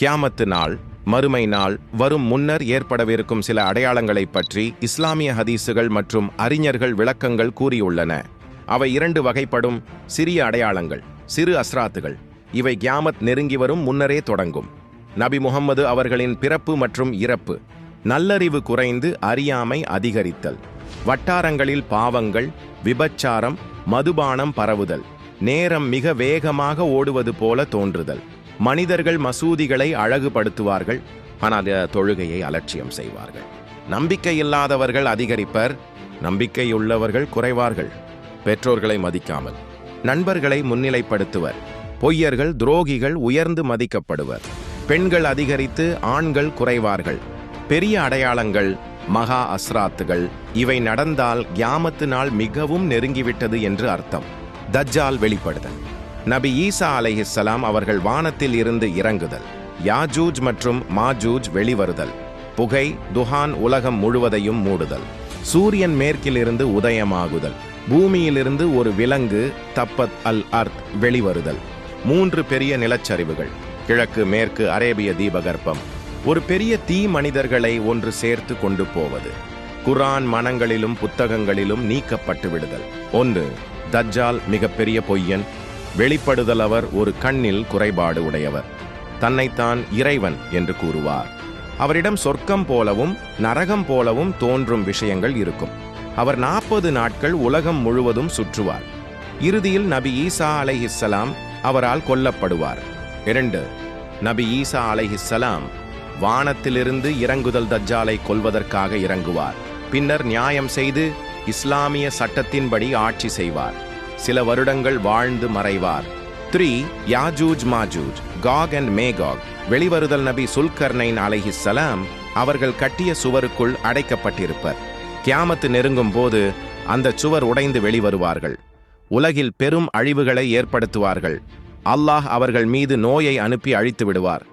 கியாமத்து நாள், மறுமை நாள் வரும் முன்னர் ஏற்படவிருக்கும் சில அடையாளங்களைப் பற்றி இஸ்லாமிய ஹதீசுகள் மற்றும் அறிஞர்கள் விளக்கங்கள் கூறியுள்ளன. அவை 2 வகைப்படும்: சிறிய அடையாளங்கள், சிறு அஸ்ராத்துகள். இவை கியாமத் நெருங்கி வரும் முன்னரே தொடங்கும். நபி முகம்மது அவர்களின் பிறப்பு மற்றும் இறப்பு, நல்லறிவு குறைந்து அறியாமை அதிகரித்தல், வட்டாரங்களில் பாவங்கள், விபச்சாரம், மதுபானம் பரவுதல், நேரம் மிக வேகமாக ஓடுவது போல தோன்றுதல், மனிதர்கள் மசூதிகளை அழகுபடுத்துவார்கள், ஆனால் தொழுகையை அலட்சியம் செய்வார்கள். நம்பிக்கையில்லாதவர்கள் அதிகரிப்பர், நம்பிக்கையுள்ளவர்கள் குறைவார்கள். பெற்றோர்களை மதிக்காமல் நண்பர்களை முன்னிலைப்படுத்துவர், பொய்யர்கள் துரோகிகள் உயர்ந்து மதிக்கப்படுவர், பெண்கள் அதிகரித்து ஆண்கள் குறைவார்கள். பெரிய அடையாளங்கள், மகா அஸ்ராத்துகள். இவை நடந்தால் கியாமத்து நாள் மிகவும் நெருங்கிவிட்டது என்று அர்த்தம். தஜ்ஜால் வெளிப்படுதல். நபி ஈசா அலைஹிஸ்ஸலாம் அவர்கள் வானத்தில் இருந்து இறங்குதல், யாஜூஜ் மற்றும் மாஜூஜ் வெளிவருதல், புகை துஹான் உலகம் முழுவதையும் மூடுதல், சூரியன் மேற்கிலிருந்து உதயமாகுதல், பூமியிலிருந்து ஒரு விலங்கு தப்பத் அல் அர்த் வெளிவருதல், 3 பெரிய நிலச்சரிவுகள், கிழக்கு மேற்கு அரேபிய தீபகற்பம், ஒரு பெரிய தீ மனிதர்களை ஒன்று சேர்த்து கொண்டு போவது, குர்ஆன் மனங்களிலும் புத்தகங்களிலும் நீக்கப்பட்டு விடுதல். 1. தஜ்ஜால் மிகப்பெரிய பொய்யன். வெளிப்படுதல்: அவர் ஒரு கண்ணில் குறைபாடு உடையவர், தன்னைத்தான் இறைவன் என்று கூறுவார். அவரிடம் சொர்க்கம் போலவும் நரகம் போலவும் தோன்றும் விஷயங்கள் இருக்கும். அவர் 40 நாட்கள் உலகம் முழுவதும் சுற்றுவார். இறுதியில் நபி ஈசா அலைஹிஸ்ஸலாம் அவரால் கொல்லப்படுவார். 2. நபி ஈசா அலைஹிஸ்ஸலாம் வானத்திலிருந்து இறங்குதல் தஜ்ஜாலை கொல்வதற்காக இறங்குவார். பின்னர் நியாயம் செய்து இஸ்லாமிய சட்டத்தின்படி ஆட்சி செய்வார். சில வருடங்கள் வாழ்ந்து மறைவார். 3. யாஜூஜ் மாஜூஜ், காக் அண்ட் மேகாக் வெளிவருதல். நபி சுல்கர்னைன் அலைஹிஸ்ஸலாம் அவர்கள் கட்டிய சுவருக்குள் அடைக்கப்பட்டிருப்பர். கியாமத்து நெருங்கும் போது அந்த சுவர் உடைந்து வெளிவருவார்கள். உலகில் பெரும் அழிவுகளை ஏற்படுத்துவார்கள். அல்லாஹ் அவர்கள் மீது நோயை அனுப்பி அழித்து விடுவார்.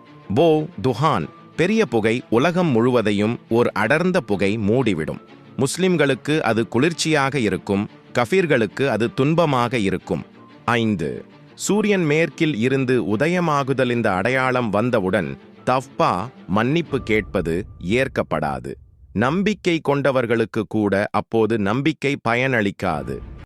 துஹான் பெரிய புகை உலகம் முழுவதையும் ஒரு அடர்ந்த புகை மூடிவிடும். முஸ்லிம்களுக்கு அது குளிர்ச்சியாக இருக்கும், கஃபீர்களுக்கு அது துன்பமாக இருக்கும். 5. சூரியன் மேற்கில் இருந்து உதயமாகுதல். இந்த அடையாளம் வந்தவுடன் தவ்பா மன்னிப்பு கேட்பது ஏற்கப்படாது. நம்பிக்கை கொண்டவர்களுக்கு கூட அப்போது நம்பிக்கை பயனளிக்காது.